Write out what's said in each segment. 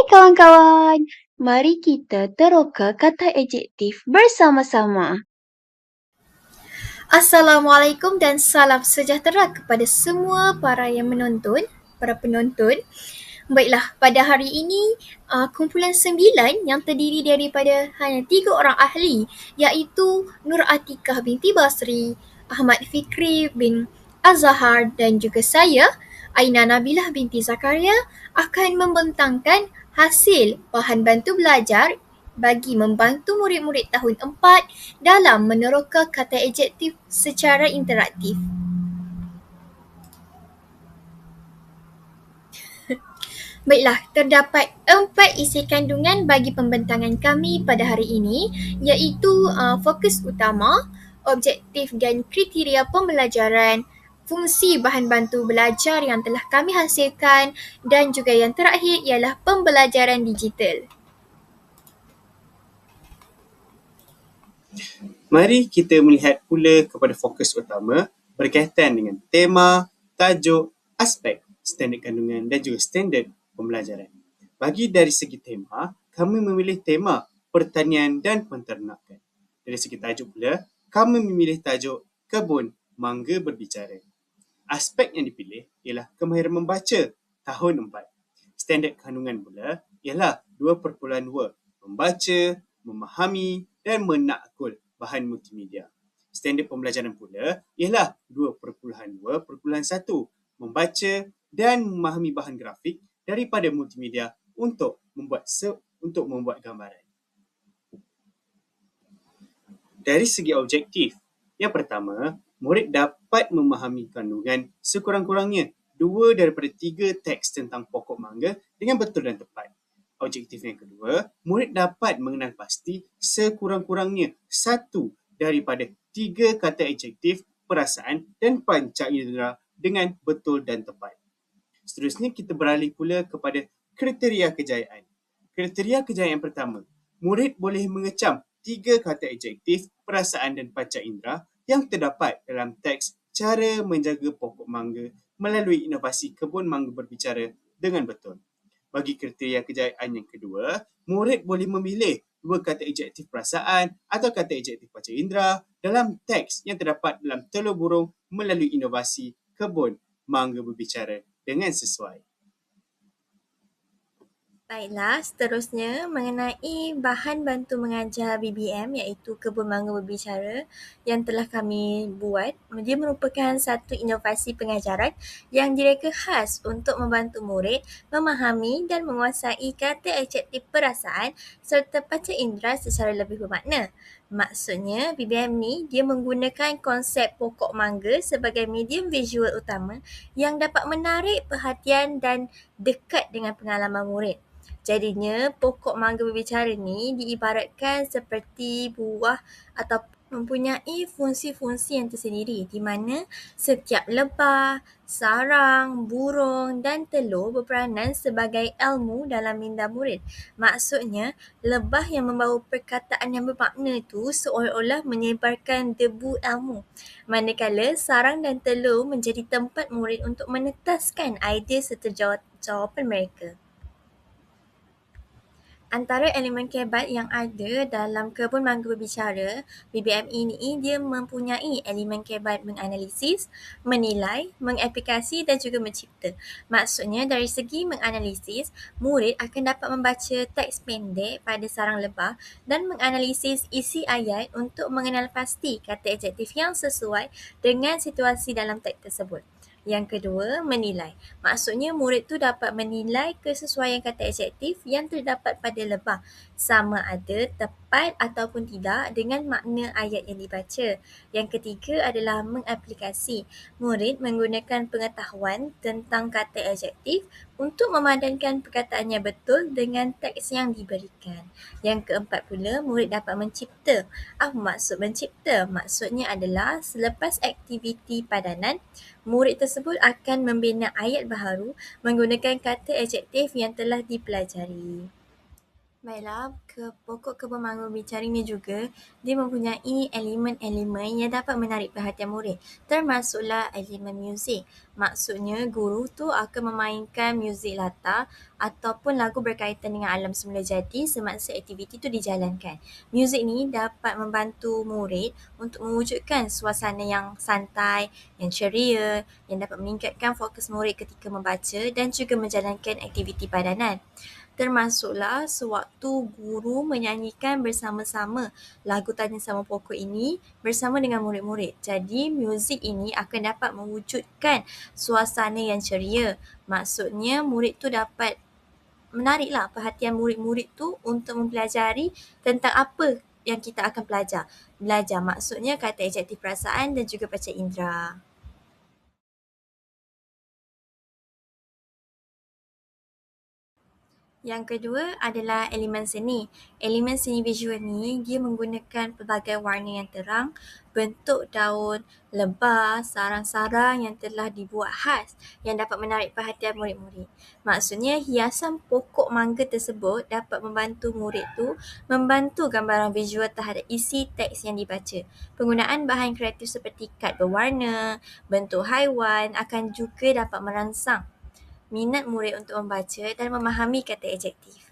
kawan-kawan, mari kita teroka kata adjektif bersama-sama. Assalamualaikum dan salam sejahtera kepada semua para penonton. Baiklah, pada hari ini kumpulan 9 yang terdiri daripada hanya 3 orang ahli, iaitu Nur Atikah binti Basri, Ahmad Fikri bin Azhar dan juga saya, Aina Nabilah binti Zakaria, akan membentangkan hasil bahan bantu belajar bagi membantu murid-murid tahun 4 dalam meneroka kata adjektif secara interaktif. Baiklah, terdapat 4 isi kandungan bagi pembentangan kami pada hari ini, iaitu fokus utama, objektif dan kriteria pembelajaran, fungsi bahan bantu belajar yang telah kami hasilkan, dan juga yang terakhir ialah pembelajaran digital. Mari kita melihat pula kepada fokus utama berkaitan dengan tema, tajuk, aspek, standard kandungan dan juga standard pembelajaran. Bagi dari segi tema, kami memilih tema pertanian dan penternakan. Dari segi tajuk pula, kami memilih tajuk kebun mangga berbicara. Aspek yang dipilih ialah kemahiran membaca tahun 4. Standard kandungan pula ialah 2.2, membaca, memahami dan menakul bahan multimedia. Standard pembelajaran pula ialah 2.2.1, membaca dan memahami bahan grafik daripada multimedia untuk membuat gambaran. Dari segi objektif, yang pertama, murid dapat memahami kandungan sekurang-kurangnya 2 daripada 3 teks tentang pokok mangga dengan betul dan tepat. Objektif yang kedua, murid dapat mengenal pasti sekurang-kurangnya 1 daripada 3 kata adjektif, perasaan dan panca indera dengan betul dan tepat. Seterusnya, kita beralih pula kepada kriteria kejayaan. Kriteria kejayaan pertama, murid boleh mengecam 3 kata adjektif, perasaan dan panca indera yang terdapat dalam teks cara menjaga pokok mangga melalui inovasi kebun mangga berbicara dengan betul. Bagi kriteria kejayaan yang kedua, murid boleh memilih 2 kata adjektif perasaan atau kata adjektif panca indera dalam teks yang terdapat dalam telur burung melalui inovasi kebun mangga berbicara dengan sesuai. Baiklah, seterusnya mengenai bahan bantu mengajar BBM iaitu Kebun Mangga Berbicara yang telah kami buat. Dia merupakan satu inovasi pengajaran yang direka khas untuk membantu murid memahami dan menguasai kata adjektif perasaan serta panca indera secara lebih bermakna. Maksudnya, BBM ni dia menggunakan konsep pokok mangga sebagai medium visual utama yang dapat menarik perhatian dan dekat dengan pengalaman murid. Jadinya, pokok mangga berbicara ni diibaratkan seperti buah atau mempunyai fungsi-fungsi yang tersendiri di mana setiap lebah, sarang, burung dan telur berperanan sebagai ilmu dalam minda murid. Maksudnya, lebah yang membawa perkataan yang bermakna itu seolah-olah menyebarkan debu ilmu. Manakala sarang dan telur menjadi tempat murid untuk menetaskan idea serta jawapan mereka. Antara elemen kebat yang ada dalam Kebun Mangga Berbicara, BBM ini dia mempunyai elemen kebat menganalisis, menilai, mengaplikasi dan juga mencipta. Maksudnya dari segi menganalisis, murid akan dapat membaca teks pendek pada sarang lebah dan menganalisis isi ayat untuk mengenal pasti kata adjektif yang sesuai dengan situasi dalam teks tersebut. Yang kedua, menilai. Maksudnya murid tu dapat menilai kesesuaian kata adjektif yang terdapat pada lebah sama ada tepat ataupun tidak dengan makna ayat yang dibaca. Yang ketiga adalah mengaplikasi. Murid menggunakan pengetahuan tentang kata adjektif untuk memadankan perkataan yang betul dengan teks yang diberikan. Yang keempat pula, murid dapat mencipta. Apa maksud mencipta? Maksudnya adalah selepas aktiviti padanan, murid tersebut akan membina ayat baharu menggunakan kata adjektif yang telah dipelajari. Baiklah, pokok kebun mangga berbicara ini juga, dia mempunyai elemen-elemen yang dapat menarik perhatian murid. Termasuklah elemen muzik. Maksudnya, guru tu akan memainkan muzik latar ataupun lagu berkaitan dengan alam semula jadi semasa aktiviti itu dijalankan. Muzik ni dapat membantu murid untuk mewujudkan suasana yang santai, yang ceria, yang dapat meningkatkan fokus murid ketika membaca dan juga menjalankan aktiviti padanan. Termasuklah sewaktu guru menyanyikan bersama-sama lagu Tanya Sama Pokok ini bersama dengan murid-murid. Jadi, muzik ini akan dapat mewujudkan suasana yang ceria. Maksudnya, murid tu dapat menariklah perhatian murid-murid tu untuk mempelajari tentang apa yang kita akan belajar. Belajar maksudnya kata adjektif perasaan dan juga panca indera. Yang kedua adalah elemen seni. Elemen seni visual ni dia menggunakan pelbagai warna yang terang, bentuk daun, lebah, sarang-sarang yang telah dibuat khas yang dapat menarik perhatian murid-murid. Maksudnya hiasan pokok mangga tersebut dapat membantu murid tu membantu gambaran visual terhadap isi teks yang dibaca. Penggunaan bahan kreatif seperti kad berwarna, bentuk haiwan akan juga dapat merangsang minat murid untuk membaca dan memahami kata adjektif.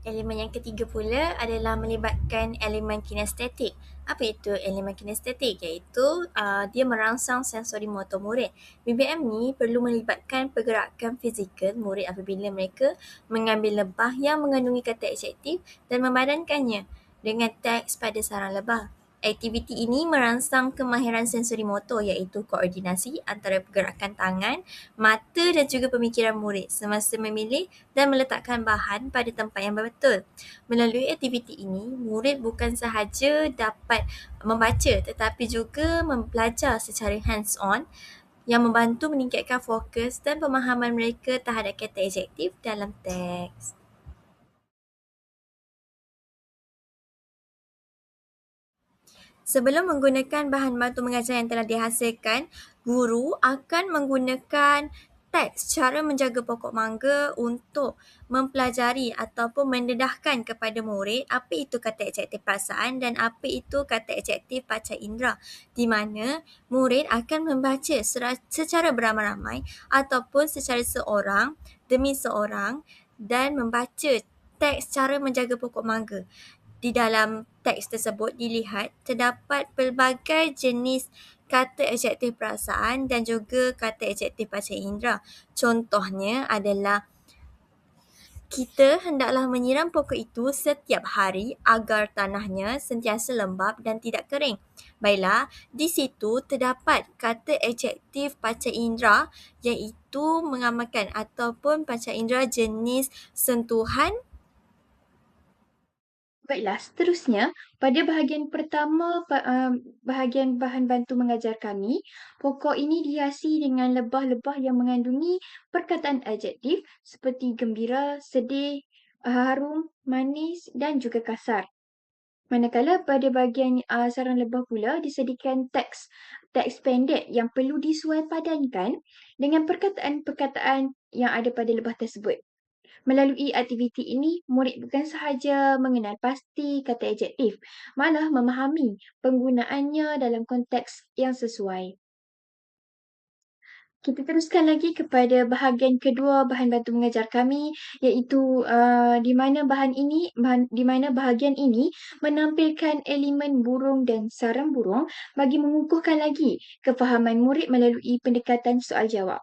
Elemen yang ketiga pula adalah melibatkan elemen kinestetik. Apa itu elemen kinestetik? Iaitu dia merangsang sensori motor murid. BBM ni perlu melibatkan pergerakan fizikal murid apabila mereka mengambil lebah yang mengandungi kata adjektif dan memadankannya dengan teks pada sarang lebah. Aktiviti ini merangsang kemahiran sensori motor iaitu koordinasi antara pergerakan tangan, mata dan juga pemikiran murid semasa memilih dan meletakkan bahan pada tempat yang betul. Melalui aktiviti ini, murid bukan sahaja dapat membaca tetapi juga belajar secara hands-on yang membantu meningkatkan fokus dan pemahaman mereka terhadap kata adjektif dalam teks. Sebelum menggunakan bahan bantu mengajar yang telah dihasilkan, guru akan menggunakan teks cara menjaga pokok mangga untuk mempelajari ataupun mendedahkan kepada murid apa itu kata adjektif perasaan dan apa itu kata adjektif panca indera, di mana murid akan membaca secara beramai-ramai ataupun secara seorang demi seorang dan membaca teks cara menjaga pokok mangga. Di dalam teks tersebut dilihat terdapat pelbagai jenis kata adjektif perasaan dan juga kata adjektif panca indera. Contohnya adalah kita hendaklah menyiram pokok itu setiap hari agar tanahnya sentiasa lembap dan tidak kering. Baiklah, di situ terdapat kata adjektif panca indera iaitu mengamalkan ataupun panca indera jenis sentuhan. Baiklah, seterusnya, pada bahagian pertama, bahagian bahan bantu mengajar kami, pokok ini dihiasi dengan lebah-lebah yang mengandungi perkataan adjektif seperti gembira, sedih, harum, manis dan juga kasar. Manakala pada bahagian sarang lebah pula disediakan teks pendek yang perlu disuai padankan dengan perkataan-perkataan yang ada pada lebah tersebut. Melalui aktiviti ini, murid bukan sahaja mengenal pasti kata adjektif, malah memahami penggunaannya dalam konteks yang sesuai. Kita teruskan lagi kepada bahagian kedua bahan bantu mengajar kami, iaitu di mana bahagian ini menampilkan elemen burung dan sarang burung bagi mengukuhkan lagi kefahaman murid melalui pendekatan soal jawab.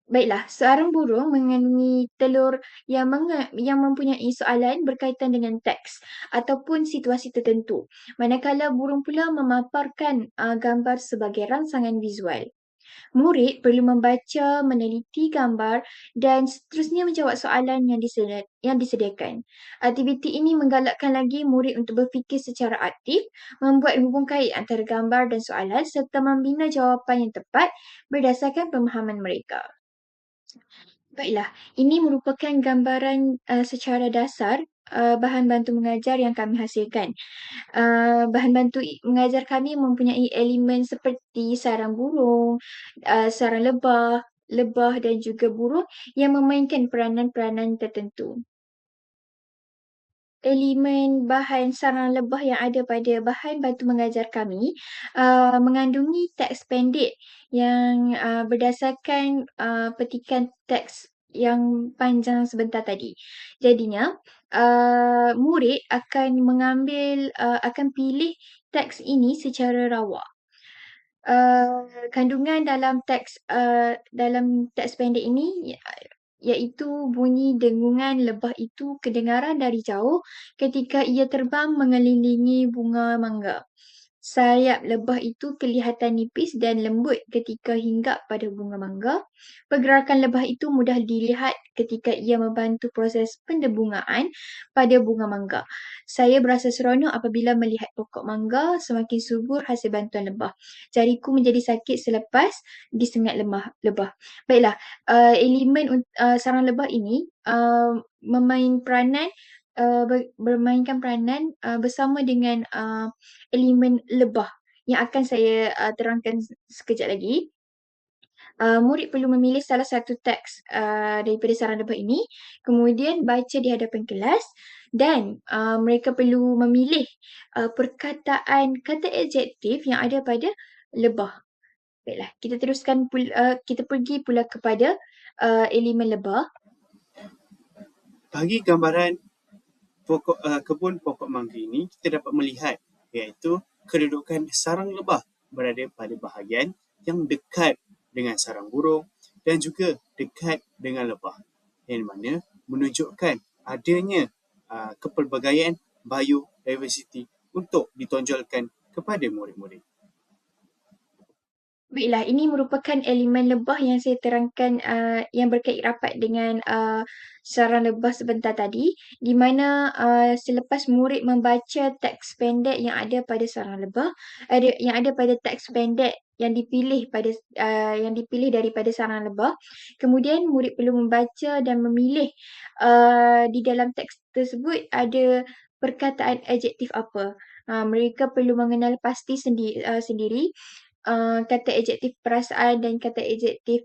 Baiklah, seorang burung mengandungi telur yang mempunyai soalan berkaitan dengan teks ataupun situasi tertentu. Manakala burung pula memaparkan gambar sebagai rangsangan visual. Murid perlu membaca, meneliti gambar dan seterusnya menjawab soalan yang disediakan. Aktiviti ini menggalakkan lagi murid untuk berfikir secara aktif, membuat hubung kait antara gambar dan soalan serta membina jawapan yang tepat berdasarkan pemahaman mereka. Baiklah, ini merupakan gambaran secara dasar bahan bantu mengajar yang kami hasilkan. Bahan bantu mengajar kami mempunyai elemen seperti sarang burung, sarang lebah, lebah dan juga burung yang memainkan peranan-peranan tertentu. Elemen bahan sarang lebah yang ada pada bahan bantu mengajar kami mengandungi teks pendek yang berdasarkan petikan teks yang panjang sebentar tadi. Jadinya, murid akan pilih teks ini secara rawak. Kandungan dalam teks pendek ini iaitu bunyi dengungan lebah itu kedengaran dari jauh ketika ia terbang mengelilingi bunga mangga. Sayap lebah itu kelihatan nipis dan lembut ketika hinggap pada bunga mangga. Pergerakan lebah itu mudah dilihat ketika ia membantu proses pendebungaan pada bunga mangga. Saya berasa seronok apabila melihat pokok mangga semakin subur hasil bantuan lebah. Jariku menjadi sakit selepas disengat lebah. Baiklah, sarang lebah ini bermainkan peranan bersama dengan elemen lebah yang akan saya terangkan sekejap lagi. Murid perlu memilih salah satu teks daripada sarang lebah ini, kemudian baca di hadapan kelas dan mereka perlu memilih perkataan kata adjektif yang ada pada lebah. Baiklah, kita pergi pula kepada elemen lebah. Bagi gambaran kebun pokok mangga ini, kita dapat melihat iaitu kedudukan sarang lebah berada pada bahagian yang dekat dengan sarang burung dan juga dekat dengan lebah, yang mana menunjukkan adanya kepelbagaian biodiversity untuk ditonjolkan kepada murid-murid. Baiklah, ini merupakan elemen lebah yang saya terangkan yang berkait rapat dengan sarang lebah sebentar tadi, di mana selepas murid membaca teks pendek yang ada pada sarang lebah, yang ada pada teks pendek yang dipilih daripada sarang lebah, kemudian murid perlu membaca dan memilih di dalam teks tersebut ada perkataan adjektif apa. Mereka perlu mengenal pasti sendiri kata adjektif perasaan dan kata adjektif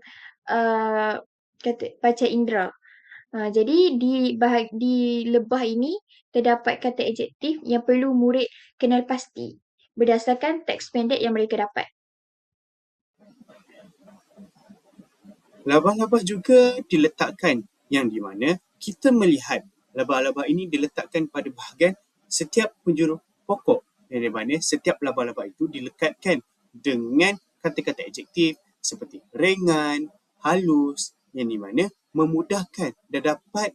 kata panca indera. Jadi di lebah ini terdapat kata adjektif yang perlu murid kenal pasti berdasarkan teks pendek yang mereka dapat. Labah-labah juga diletakkan yang di mana kita melihat labah-labah ini diletakkan pada bahagian setiap penjuru pokok, yang di mana setiap labah-labah itu dilekatkan dengan kata-kata adjektif seperti ringan, halus, yang di mana memudahkan dan dapat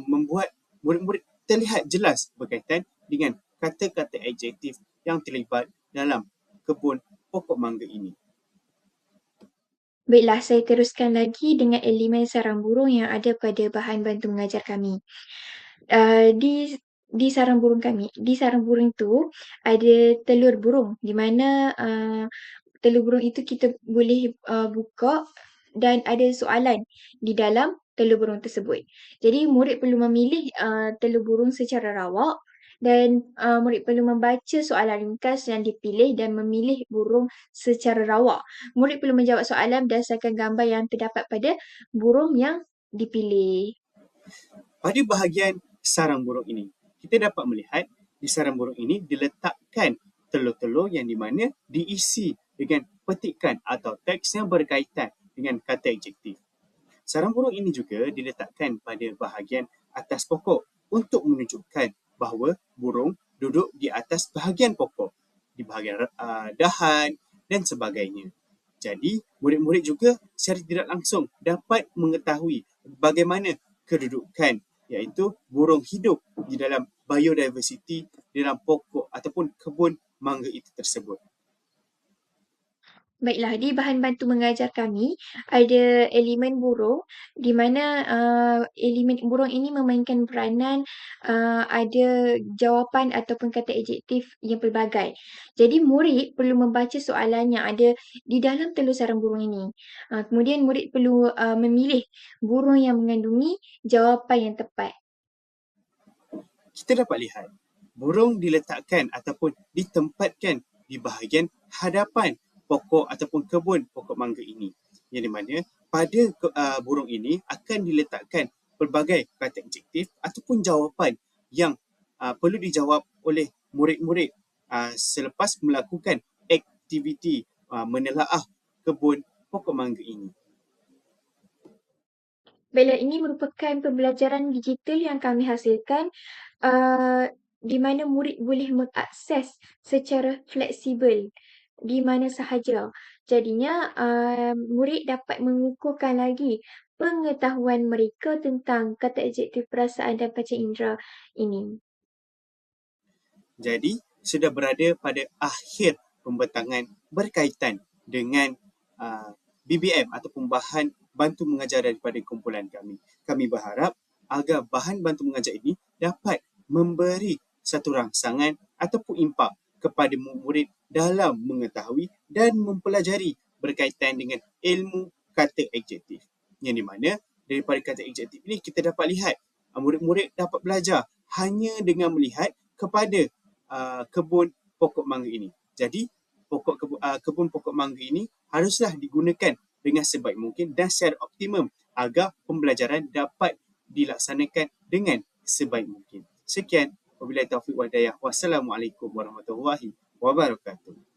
membuat murid-murid terlihat jelas berkaitan dengan kata-kata adjektif yang terlibat dalam kebun pokok mangga ini. Baiklah, saya teruskan lagi dengan elemen sarang burung yang ada pada bahan bantu mengajar kami. Di sarang burung itu ada telur burung di mana telur burung itu kita boleh buka dan ada soalan di dalam telur burung tersebut. Jadi murid perlu memilih telur burung secara rawak dan murid perlu membaca soalan ringkas yang dipilih dan memilih burung secara rawak. Murid perlu menjawab soalan berdasarkan gambar yang terdapat pada burung yang dipilih. Pada bahagian sarang burung ini, kita dapat melihat di sarang burung ini diletakkan telur-telur yang di mana diisi dengan petikan atau teks yang berkaitan dengan kata adjektif. Sarang burung ini juga diletakkan pada bahagian atas pokok untuk menunjukkan bahawa burung duduk di atas bahagian pokok, di bahagian dahan dan sebagainya. Jadi, murid-murid juga secara tidak langsung dapat mengetahui bagaimana kedudukan iaitu burung hidup di dalam biodiversity di dalam pokok ataupun kebun mangga itu tersebut. Baiklah, di bahan bantu mengajar kami ada elemen burung di mana elemen burung ini memainkan peranan ada jawapan ataupun kata adjektif yang pelbagai. Jadi murid perlu membaca soalan yang ada di dalam telur sarang burung ini. Kemudian murid perlu memilih burung yang mengandungi jawapan yang tepat. Kita dapat lihat burung diletakkan ataupun ditempatkan di bahagian hadapan pokok ataupun kebun pokok mangga ini, yang di mana burung ini akan diletakkan pelbagai kata adjektif ataupun jawapan yang perlu dijawab oleh murid-murid selepas melakukan aktiviti menelaah kebun pokok mangga ini. Baiklah, ini merupakan pembelajaran digital yang kami hasilkan di mana murid boleh mengakses secara fleksibel di mana sahaja. Jadinya murid dapat mengukuhkan lagi pengetahuan mereka tentang kata adjektif, perasaan dan panca indera ini. Jadi, sudah berada pada akhir pembentangan berkaitan dengan BBM ataupun bahan bantu mengajar daripada kumpulan kami. Kami berharap agar bahan bantu mengajar ini dapat memberi satu rangsangan ataupun impak kepada murid dalam mengetahui dan mempelajari berkaitan dengan ilmu kata adjektif. Yang di mana daripada kata adjektif ini kita dapat lihat murid-murid dapat belajar hanya dengan melihat kepada kebun pokok mangga ini. Jadi, kebun pokok mangga ini haruslah digunakan dengan sebaik mungkin dan secara optimum agar pembelajaran dapat dilaksanakan dengan sebaik mungkin. Sekian, wabillahi taufiq wal hidayah. Wassalamualaikum warahmatullahi wabarakatuh.